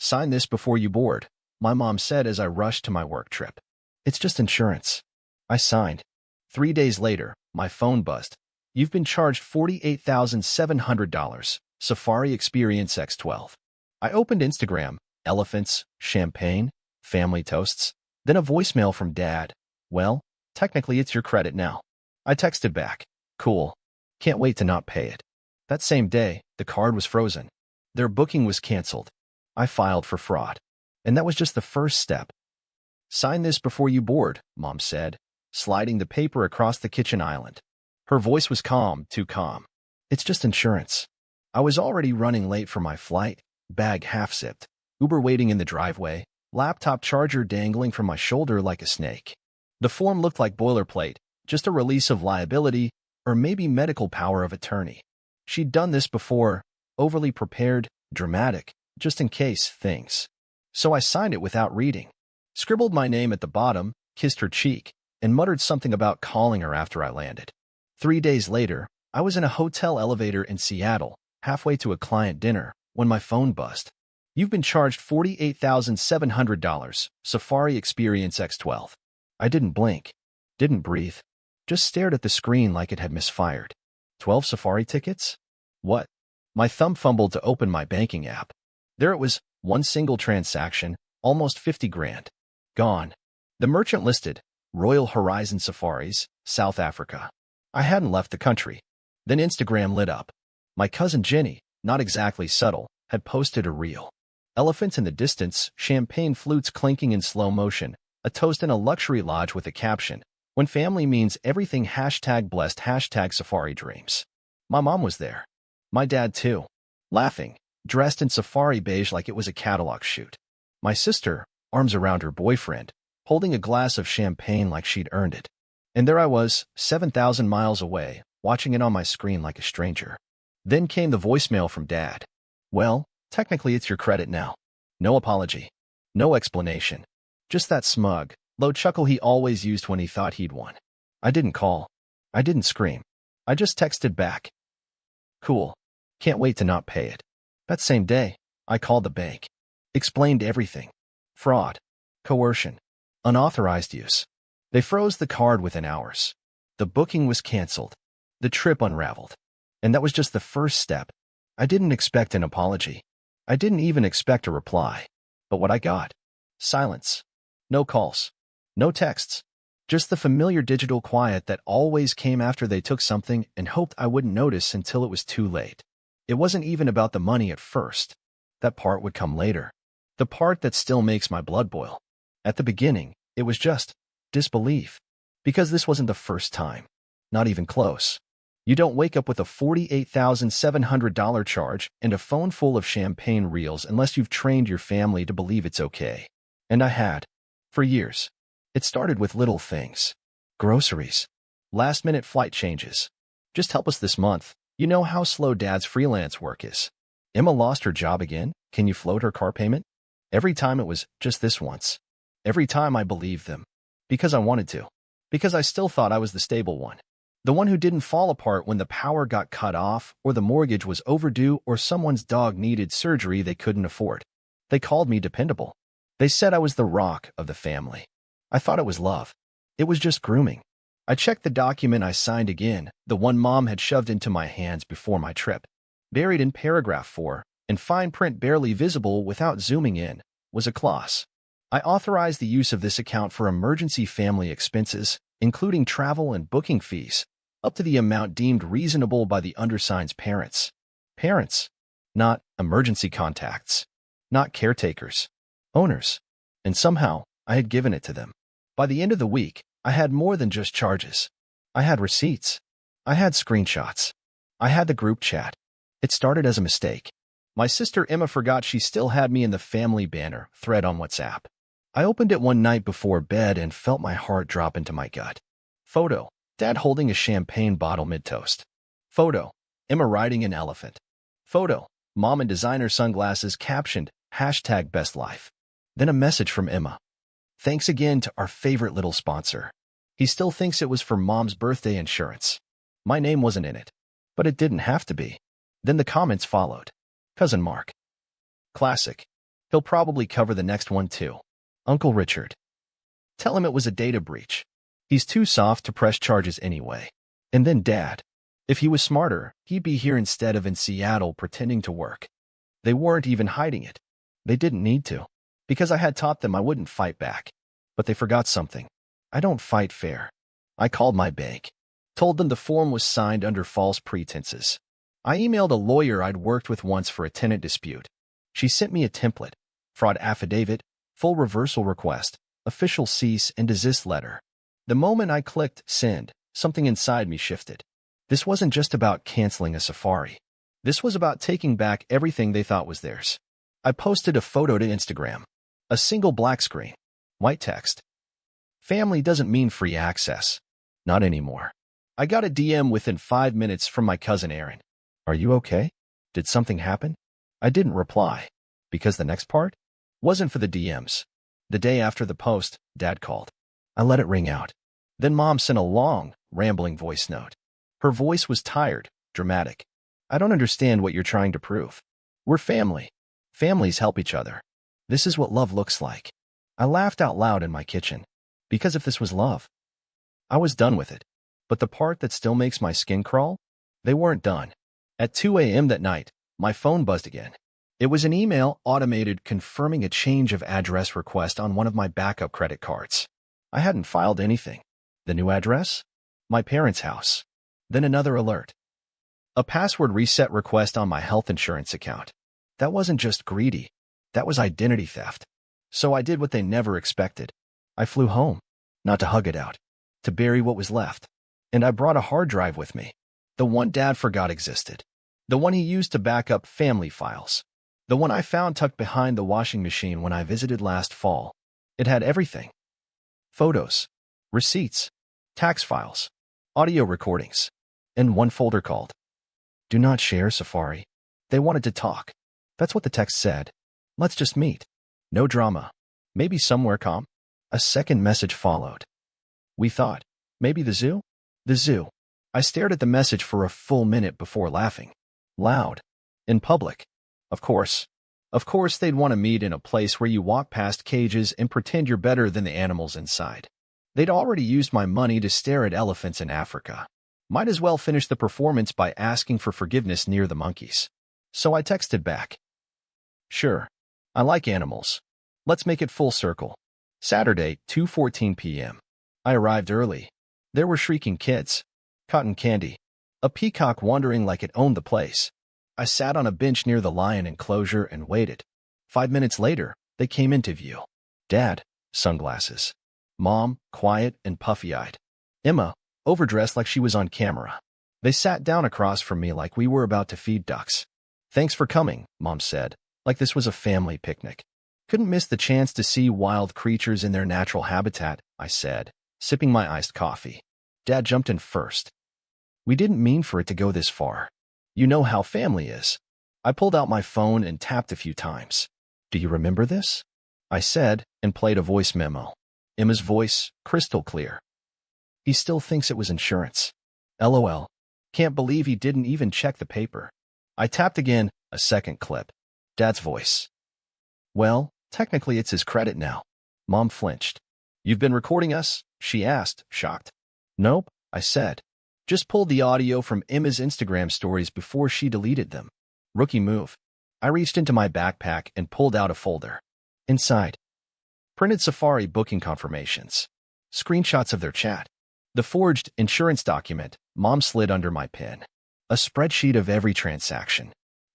Sign this before you board, my mom said as I rushed to my work trip. It's just insurance. I signed. 3 days later, my phone buzzed. You've been charged $48,700. Safari Experience X12. I opened Instagram, elephants, champagne, family toasts, then a voicemail from Dad. Well, technically it's your credit now. I texted back. Cool. Can't wait to not pay it. That same day, the card was frozen. Their booking was canceled. I filed for fraud. And that was just the first step. Sign this before you board, Mom said, sliding the paper across the kitchen island. Her voice was calm, too calm. It's just insurance. I was already running late for my flight, bag half-zipped, Uber waiting in the driveway, laptop charger dangling from my shoulder like a snake. The form looked like boilerplate, just a release of liability, or maybe medical power of attorney. She'd done this before, overly prepared, dramatic, just in case things. So I signed it without reading, scribbled my name at the bottom, kissed her cheek, and muttered something about calling her after I landed. 3 days later, I was in a hotel elevator in Seattle, halfway to a client dinner, when my phone buzzed. You've been charged $48,700, Safari Experience X12. I didn't blink, didn't breathe, just stared at the screen like it had misfired. 12 Safari tickets? What? My thumb fumbled to open my banking app. There it was, one single transaction, almost 50 grand. Gone. The merchant listed, Royal Horizon Safaris, South Africa. I hadn't left the country. Then Instagram lit up. My cousin Jenny, not exactly subtle, had posted a reel. Elephants in the distance, champagne flutes clinking in slow motion, a toast in a luxury lodge with a caption, when family means everything #blessed #safari dreams. My mom was there. My dad too. Laughing, dressed in safari beige like it was a catalog shoot. My sister, arms around her boyfriend, holding a glass of champagne like she'd earned it. And there I was, 7,000 miles away, watching it on my screen like a stranger. Then came the voicemail from Dad. Well, technically it's your credit now. No apology. No explanation. Just that smug, low chuckle he always used when he thought he'd won. I didn't call. I didn't scream. I just texted back. Cool. Can't wait to not pay it. That same day, I called the bank. Explained everything. Fraud. Coercion. Unauthorized use. They froze the card within hours. The booking was canceled. The trip unraveled. And that was just the first step. I didn't expect an apology. I didn't even expect a reply. But what I got? Silence. No calls. No texts. Just the familiar digital quiet that always came after they took something and hoped I wouldn't notice until it was too late. It wasn't even about the money at first. That part would come later. The part that still makes my blood boil. At the beginning, it was just disbelief. Because this wasn't the first time. Not even close. You don't wake up with a $48,700 charge and a phone full of champagne reels unless you've trained your family to believe it's okay. And I had. For years. It started with little things. Groceries. Last-minute flight changes. Just help us this month. You know how slow Dad's freelance work is. Emma lost her job again. Can you float her car payment? Every time it was just this once. Every time I believed them. Because I wanted to. Because I still thought I was the stable one. The one who didn't fall apart when the power got cut off, or the mortgage was overdue, or someone's dog needed surgery they couldn't afford. They called me dependable. They said I was the rock of the family. I thought it was love. It was just grooming. I checked the document I signed again, the one Mom had shoved into my hands before my trip. Buried in paragraph 4, in fine print barely visible without zooming in, was a clause. I authorized the use of this account for emergency family expenses, including travel and booking fees, up to the amount deemed reasonable by the undersigned's parents. Parents, not emergency contacts, not caretakers, owners. And somehow, I had given it to them. By the end of the week, I had more than just charges. I had receipts. I had screenshots. I had the group chat. It started as a mistake. My sister Emma forgot she still had me in the family banner thread on WhatsApp. I opened it one night before bed and felt my heart drop into my gut. Photo. Dad holding a champagne bottle mid-toast. Photo. Emma riding an elephant. Photo. Mom in designer sunglasses captioned, #bestlife. Then a message from Emma. Thanks again to our favorite little sponsor. He still thinks it was for Mom's birthday insurance. My name wasn't in it. But it didn't have to be. Then the comments followed. Cousin Mark. Classic. He'll probably cover the next one too. Uncle Richard. Tell him it was a data breach. He's too soft to press charges anyway. And then Dad. If he was smarter, he'd be here instead of in Seattle pretending to work. They weren't even hiding it. They didn't need to. Because I had taught them I wouldn't fight back. But they forgot something. I don't fight fair. I called my bank. Told them the form was signed under false pretenses. I emailed a lawyer I'd worked with once for a tenant dispute. She sent me a template, fraud affidavit, full reversal request, official cease and desist letter. The moment I clicked send, something inside me shifted. This wasn't just about canceling a safari. This was about taking back everything they thought was theirs. I posted a photo to Instagram. A single black screen. White text. Family doesn't mean free access. Not anymore. I got a DM within 5 minutes from my cousin Aaron. Are you okay? Did something happen? I didn't reply. Because the next part wasn't for the DMs. The day after the post, Dad called. I let it ring out. Then Mom sent a long, rambling voice note. Her voice was tired, dramatic. I don't understand what you're trying to prove. We're family. Families help each other. This is what love looks like. I laughed out loud in my kitchen. Because if this was love, I was done with it. But the part that still makes my skin crawl? They weren't done. At 2 a.m. that night, my phone buzzed again. It was an email automated confirming a change of address request on one of my backup credit cards. I hadn't filed anything. The new address? My parents' house. Then another alert. A password reset request on my health insurance account. That wasn't just greedy. That was identity theft. So I did what they never expected. I flew home. Not to hug it out. To bury what was left. And I brought a hard drive with me. The one Dad forgot existed. The one he used to back up family files. The one I found tucked behind the washing machine when I visited last fall. It had everything. Photos. Receipts. Tax files. Audio recordings. And one folder called Do Not Share Safari. They wanted to talk. That's what the text said. Let's just meet. No drama. Maybe somewhere calm. A second message followed. We thought. Maybe the zoo? The zoo. I stared at the message for a full minute before laughing. Loud. In public. Of course. Of course they'd want to meet in a place where you walk past cages and pretend you're better than the animals inside. They'd already used my money to stare at elephants in Africa. Might as well finish the performance by asking for forgiveness near the monkeys. So I texted back. Sure. I like animals. Let's make it full circle. Saturday, 2:14 p.m. I arrived early. There were shrieking kids. Cotton candy. A peacock wandering like it owned the place. I sat on a bench near the lion enclosure and waited. 5 minutes later, they came into view. Dad, sunglasses. Mom, quiet and puffy-eyed. Emma, overdressed like she was on camera. They sat down across from me like we were about to feed ducks. Thanks for coming, Mom said, like this was a family picnic. Couldn't miss the chance to see wild creatures in their natural habitat, I said, sipping my iced coffee. Dad jumped in first. We didn't mean for it to go this far. You know how family is. I pulled out my phone and tapped a few times. Do you remember this? I said, and played a voice memo. Emma's voice, crystal clear. He still thinks it was insurance. LOL. Can't believe he didn't even check the paper. I tapped again, a second clip. Dad's voice. Well, technically it's his credit now. Mom flinched. You've been recording us? She asked, shocked. Nope, I said. Just pulled the audio from Emma's Instagram stories before she deleted them. Rookie move. I reached into my backpack and pulled out a folder. Inside. Printed Safari booking confirmations. Screenshots of their chat. The forged insurance document Mom slid under my pen. A spreadsheet of every transaction.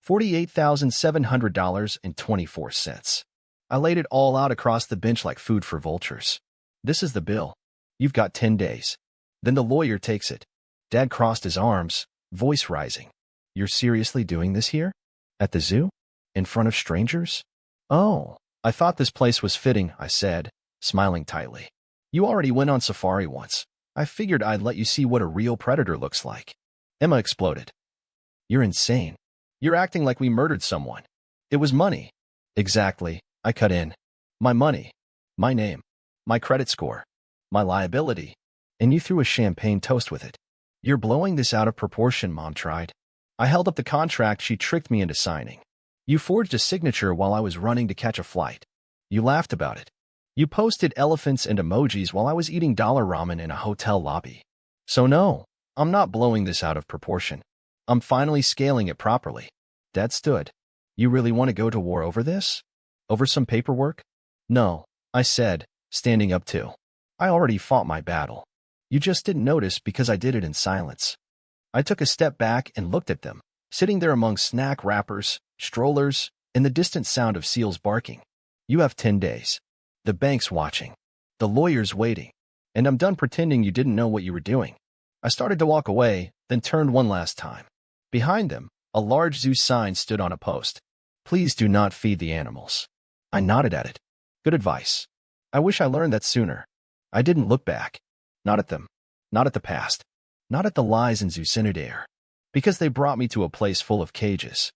$48,700.24. I laid it all out across the bench like food for vultures. This is the bill. You've got 10 days. Then the lawyer takes it. Dad crossed his arms, voice rising. You're seriously doing this here? At the zoo? In front of strangers? Oh, I thought this place was fitting, I said, smiling tightly. You already went on safari once. I figured I'd let you see what a real predator looks like. Emma exploded. You're insane. You're acting like we murdered someone. It was money. Exactly, I cut in. My money. My name. My credit score. My liability. And you threw a champagne toast with it. You're blowing this out of proportion, Mom tried. I held up the contract she tricked me into signing. You forged a signature while I was running to catch a flight. You laughed about it. You posted elephants and emojis while I was eating dollar ramen in a hotel lobby. So no, I'm not blowing this out of proportion. I'm finally scaling it properly. Dad stood. You really want to go to war over this? Over some paperwork? No, I said, standing up too. I already fought my battle. You just didn't notice because I did it in silence. I took a step back and looked at them, sitting there among snack wrappers, strollers, and the distant sound of seals barking. You have 10 days. The bank's watching. The lawyer's waiting. And I'm done pretending you didn't know what you were doing. I started to walk away, then turned one last time. Behind them, a large zoo sign stood on a post. Please do not feed the animals. I nodded at it. Good advice. I wish I learned that sooner. I didn't look back. Not at them. Not at the past. Not at the lies in Zucinidaire. Because they brought me to a place full of cages.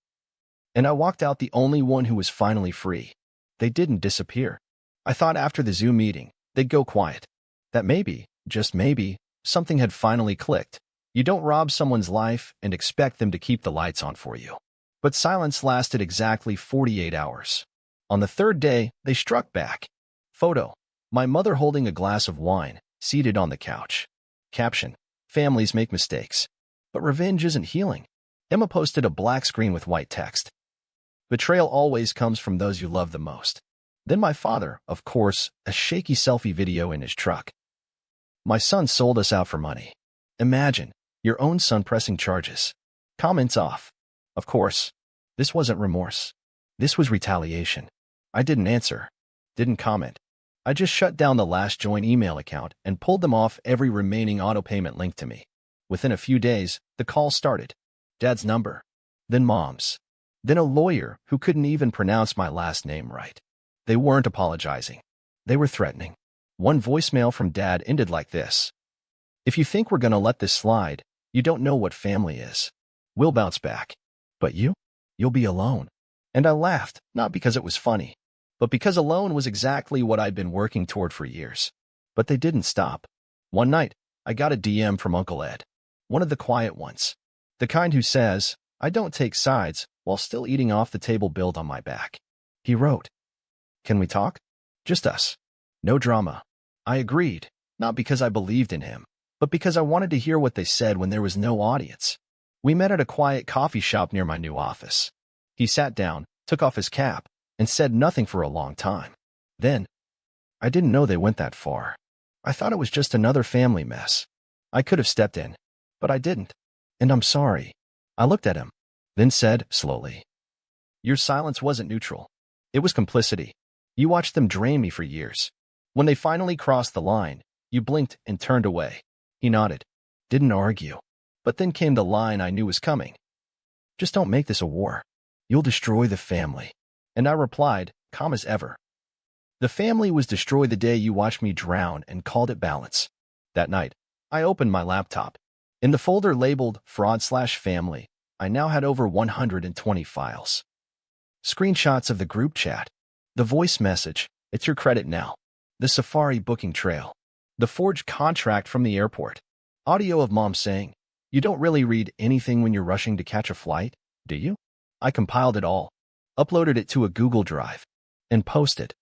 And I walked out the only one who was finally free. They didn't disappear. I thought after the zoo meeting, they'd go quiet. That maybe, just maybe, something had finally clicked. You don't rob someone's life and expect them to keep the lights on for you. But silence lasted exactly 48 hours. On the third day, they struck back. Photo. My mother holding a glass of wine, seated on the couch. Caption. Families make mistakes. But revenge isn't healing. Emma posted a black screen with white text. Betrayal always comes from those you love the most. Then my father, of course, a shaky selfie video in his truck. My son sold us out for money. Imagine, your own son pressing charges. Comments off. Of course, this wasn't remorse. This was retaliation. I didn't answer. Didn't comment. I just shut down the last join email account and pulled them off every remaining auto-payment link to me. Within a few days, the call started. Dad's number. Then Mom's. Then a lawyer who couldn't even pronounce my last name right. They weren't apologizing. They were threatening. One voicemail from Dad ended like this. If you think we're gonna let this slide, you don't know what family is. We'll bounce back. But you? You'll be alone. And I laughed, not because it was funny, but because alone was exactly what I'd been working toward for years. But they didn't stop. One night, I got a DM from Uncle Ed. One of the quiet ones. The kind who says, I don't take sides while still eating off the table built on my back. He wrote, Can we talk? Just us. No drama. I agreed, not because I believed in him, but because I wanted to hear what they said when there was no audience. We met at a quiet coffee shop near my new office. He sat down, took off his cap, and said nothing for a long time. Then, I didn't know they went that far. I thought it was just another family mess. I could have stepped in, but I didn't. And I'm sorry. I looked at him, then said, slowly, Your silence wasn't neutral. It was complicity. You watched them drain me for years. When they finally crossed the line, you blinked and turned away. He nodded. Didn't argue. But then came the line I knew was coming. Just don't make this a war. You'll destroy the family. And I replied, calm as ever. The family was destroyed the day you watched me drown and called it balance. That night, I opened my laptop. In the folder labeled fraud/family, I now had over 120 files. Screenshots of the group chat. The voice message, it's your credit now. The Safari booking trail. The forged contract from the airport. Audio of Mom saying, You don't really read anything when you're rushing to catch a flight, do you? I compiled it all, uploaded it to a Google Drive, and posted.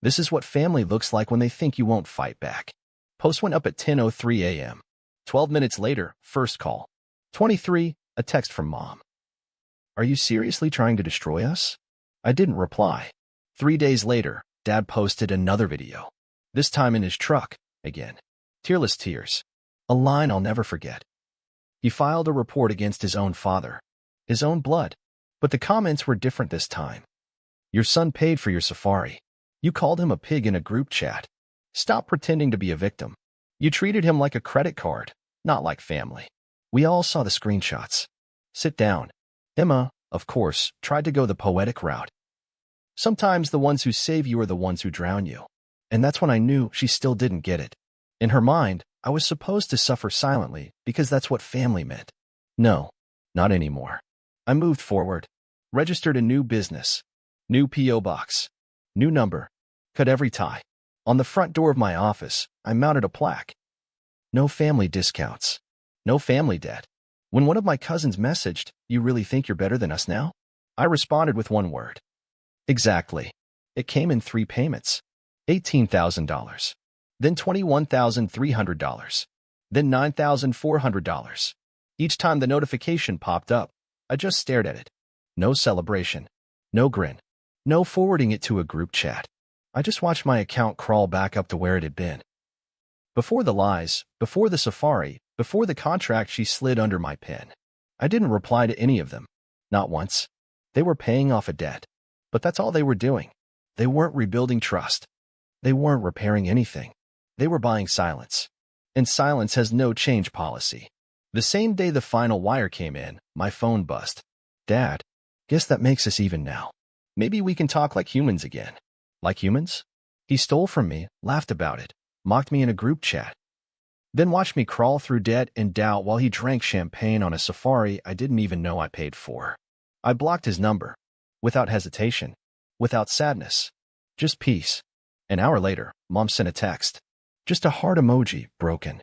This is what family looks like when they think you won't fight back. Post went up at 10:03 a.m. 12 minutes later, first call. 23, a text from Mom. Are you seriously trying to destroy us? I didn't reply. 3 days later, Dad posted another video. This time in his truck, again. Tearless tears. A line I'll never forget. He filed a report against his own father. His own blood. But the comments were different this time. Your son paid for your safari. You called him a pig in a group chat. Stop pretending to be a victim. You treated him like a credit card, not like family. We all saw the screenshots. Sit down. Emma, of course, tried to go the poetic route. Sometimes the ones who save you are the ones who drown you. And that's when I knew she still didn't get it. In her mind, I was supposed to suffer silently because that's what family meant. No, not anymore. I moved forward, registered a new business, new P.O. box, new number, cut every tie. On the front door of my office, I mounted a plaque. No family discounts. No family debt. When one of my cousins messaged, You really think you're better than us now? I responded with one word. Exactly. It came in 3 payments. $18,000. Then $21,300. Then $9,400. Each time the notification popped up, I just stared at it. No celebration. No grin. No forwarding it to a group chat. I just watched my account crawl back up to where it had been. Before the lies, before the safari, before the contract she slid under my pin. I didn't reply to any of them. Not once. They were paying off a debt. But that's all they were doing. They weren't rebuilding trust. They weren't repairing anything. They were buying silence. And silence has no change policy. The same day the final wire came in, my phone buzzed. Dad, guess that makes us even now. Maybe we can talk like humans again. Like humans? He stole from me, laughed about it, mocked me in a group chat. Then watched me crawl through debt and doubt while he drank champagne on a safari I didn't even know I paid for. I blocked his number. Without hesitation. Without sadness. Just peace. An hour later, Mom sent a text. Just a heart emoji, broken.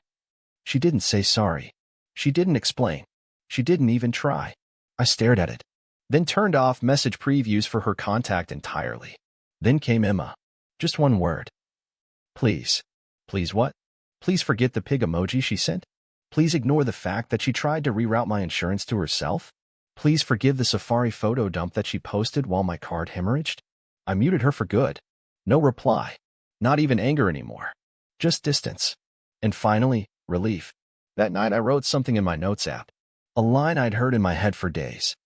She didn't say sorry. She didn't explain. She didn't even try. I stared at it. Then turned off message previews for her contact entirely. Then came Emma. Just one word. Please. Please what? Please forget the pig emoji she sent? Please ignore the fact that she tried to reroute my insurance to herself? Please forgive the safari photo dump that she posted while my card hemorrhaged? I muted her for good. No reply. Not even anger anymore. Just distance. And finally, relief. That night I wrote something in my notes app. A line I'd heard in my head for days.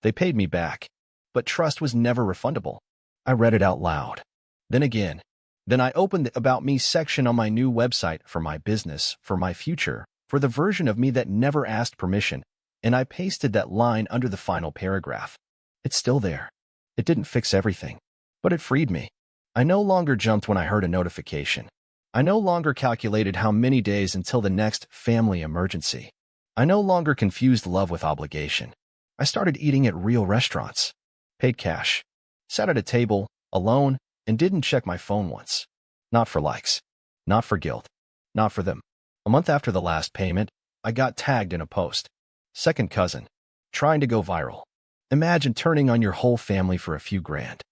They paid me back. But trust was never refundable. I read it out loud. Then again. Then I opened the About Me section on my new website for my business, for my future, for the version of me that never asked permission, and I pasted that line under the final paragraph. It's still there. It didn't fix everything, but it freed me. I no longer jumped when I heard a notification. I no longer calculated how many days until the next family emergency. I no longer confused love with obligation. I started eating at real restaurants. Paid cash. Sat at a table, alone, and didn't check my phone once. Not for likes. Not for guilt. Not for them. A month after the last payment, I got tagged in a post. Second cousin. Trying to go viral. Imagine turning on your whole family for a few grand.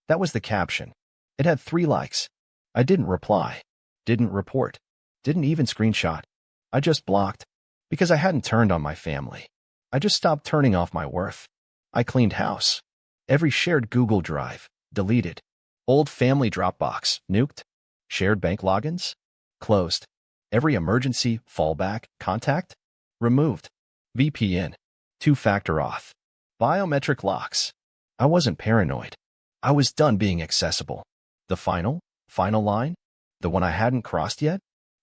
That was the caption. It had 3 likes. I didn't reply. Didn't report. Didn't even screenshot. I just blocked. Because I hadn't turned on my family. I just stopped turning off my worth. I cleaned house. Every shared Google Drive. Deleted. Old family Dropbox. Nuked. Shared bank logins. Closed. Every emergency fallback contact. Removed. VPN. 2-factor auth. Biometric locks. I wasn't paranoid. I was done being accessible. The final line? The one I hadn't crossed yet?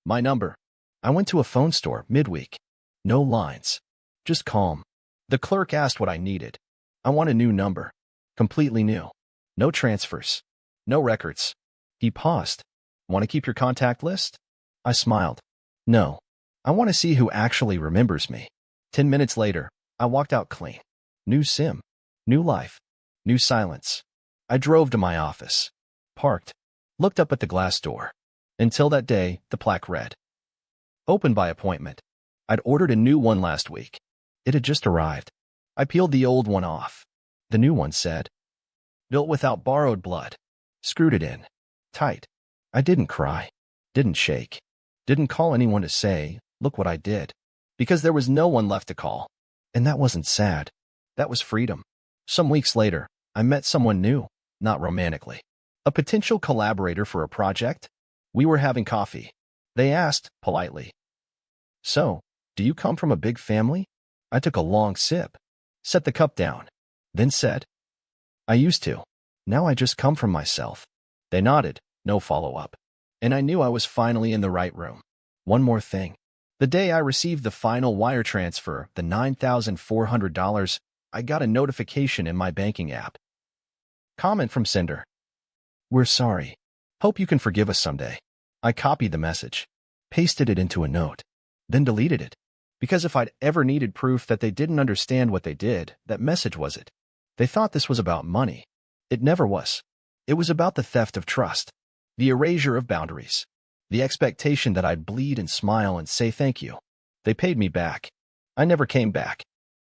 My number. I went to a phone store midweek. No lines. Just calm. The clerk asked what I needed. I want a new number. Completely new. No transfers. No records. He paused. Want to keep your contact list? I smiled. No. I want to see who actually remembers me. 10 minutes later, I walked out clean. New SIM. New life. New silence. I drove to my office. Parked. Looked up at the glass door. Until that day, the plaque read. Open by appointment. I'd ordered a new one last week. It had just arrived. I peeled the old one off. The new one said, built without borrowed blood. Screwed it in. Tight. I didn't cry. Didn't shake. Didn't call anyone to say, look what I did. Because there was no one left to call. And that wasn't sad. That was freedom. Some weeks later, I met someone new, not romantically. A potential collaborator for a project. We were having coffee. They asked, politely, so, do you come from a big family? I took a long sip. Set the cup down. Then said, I used to. Now I just come from myself. They nodded, no follow-up. And I knew I was finally in the right room. One more thing. The day I received the final wire transfer, the $9,400, I got a notification in my banking app. Comment from sender. We're sorry. Hope you can forgive us someday. I copied the message, pasted it into a note, then deleted it. Because if I'd ever needed proof that they didn't understand what they did, that message was it. They thought this was about money. It never was. It was about the theft of trust, the erasure of boundaries, the expectation that I'd bleed and smile and say thank you. They paid me back. I never came back.